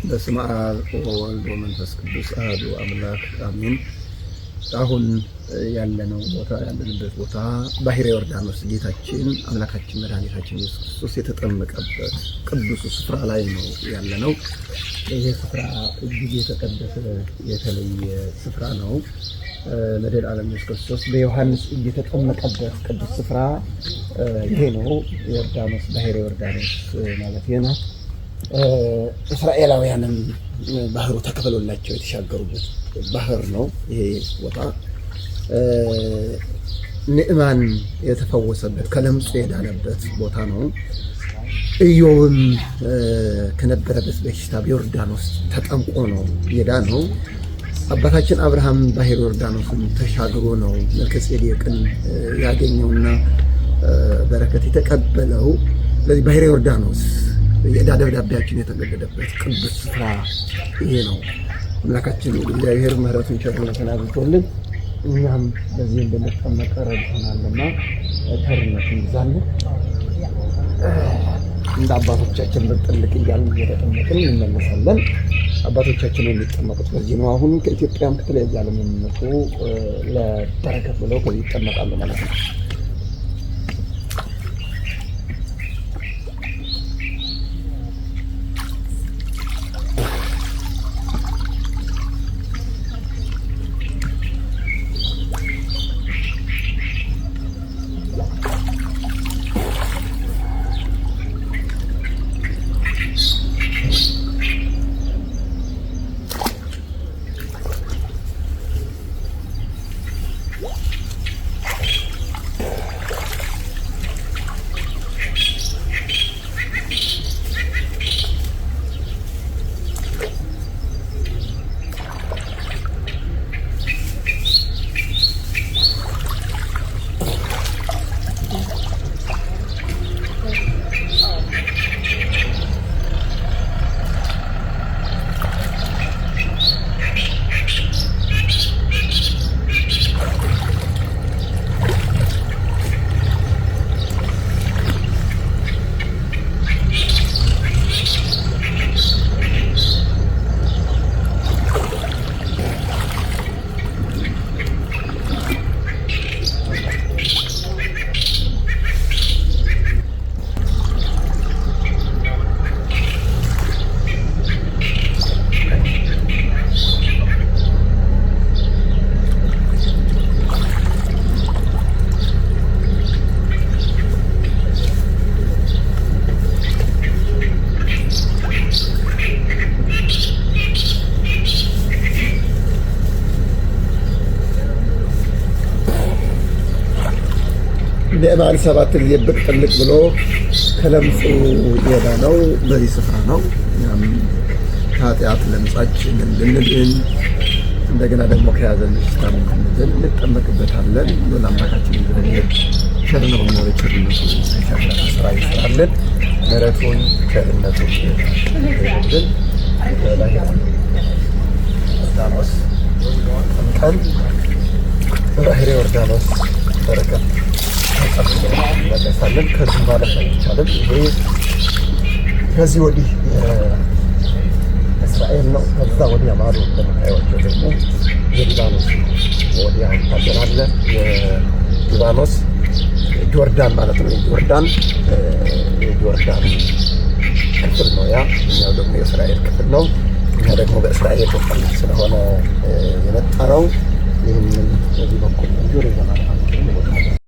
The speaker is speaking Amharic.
በስመ አብ ወወልድ ወመንፈስ ቅዱስ አሐዱ አምላክ አሜን። አሁን ያለንበት ቦታ ባሕረ ዮርዳኖስ ጌታችን አምላካችን መድኃኒታችን ኢየሱስ ክርስቶስ የተጠመቀበት ቅዱስ ስፍራ ላይ ነው ያለነው። ይሄ ስፍራ እጅግ የተቀደሰ የተለየ ስፍራ ነው። መድኃኔዓለም ኢየሱስ ክርስቶስ በዮሐንስ የተጠመቀበት ቅዱስ ስፍራ ይሄ ነው። ዮርዳኖስ ባሕረ ዮርዳኖስ ማለት ነው። እስራኤላውያንም ባህሩ ተከፍሎላቸው የተሻገሩበት ባህር ነው። ይሄ ቦታ ንዕማን የተፈወሰበት ከለምጹ የዳነበት ቦታ ነው። ኢዮብም ከነበረበት በሽታ በዮርዳኖስ ተጠምቆ ነው የዳነው። አባታችን አብርሃም ባሕረ ዮርዳኖስን ተሻግሮ ነው መልከጼዴቅን ያገኘውና በረከት የተቀበለው። ስለዚህ ባሕረ ዮርዳኖስ የዕዳ ደብዳቤያችን የተገደደበት ቅዱስ ስፍራ ይሄ ነው። አምላካችን እግዚአብሔር ምሕረቱን ቸርነቱን አብዝቶልን እኛም በዚህ እንድንጠመቅ ረድቶናልና ቸርነቱን ይብዛልን። እንደ አባቶቻችን በጥልቅ እያልን እየተጠመቅን እንመለሳለን። አባቶቻችን የሚጠመቁት በዚህ ነው። አሁን ከኢትዮጵያም ከተለያየ ዓለም የሚመጡ ለበረከት ብለው ከዚህ ይጠመቃሉ ማለት ነው። ንዕማን 7 ጊዜ ብቅ ጥልቅ ብሎ ከለምጹ የዳነው በዚህ ስፍራ ነው። እኛም ከኃጢአት ለምጻችን እንድንድን እንደገና ደግሞ ከያዘን በሽታ እንድንድን እንጠመቅበታለን። ለአምላካችን እግዚአብሔር ቸር ነውና በቸርነቱ ስራ ይስራልን። ምሕረቱን ቸርነቱን ይስራልን። ዮርዳኖስ ጠምቀን ባሕረ ዮርዳኖስ በረከት መለሳለን። ከዚህ ማለት አይቻልም። ይሄ ከዚህ ወዲህ እስራኤል ነው። ከዛ ወዲያ ማዶ እንደምታዩቸው ደግሞ የሊባኖስ ወዲያ ታገናለ የሊባኖስ ጆርዳን ማለት ነው። ጆርዳን ክፍል ነው ያ። እኛው ደግሞ የእስራኤል ክፍል ነው። እኛ ደግሞ በእስራኤል ክፍል ስለሆነ የመጣ ነው።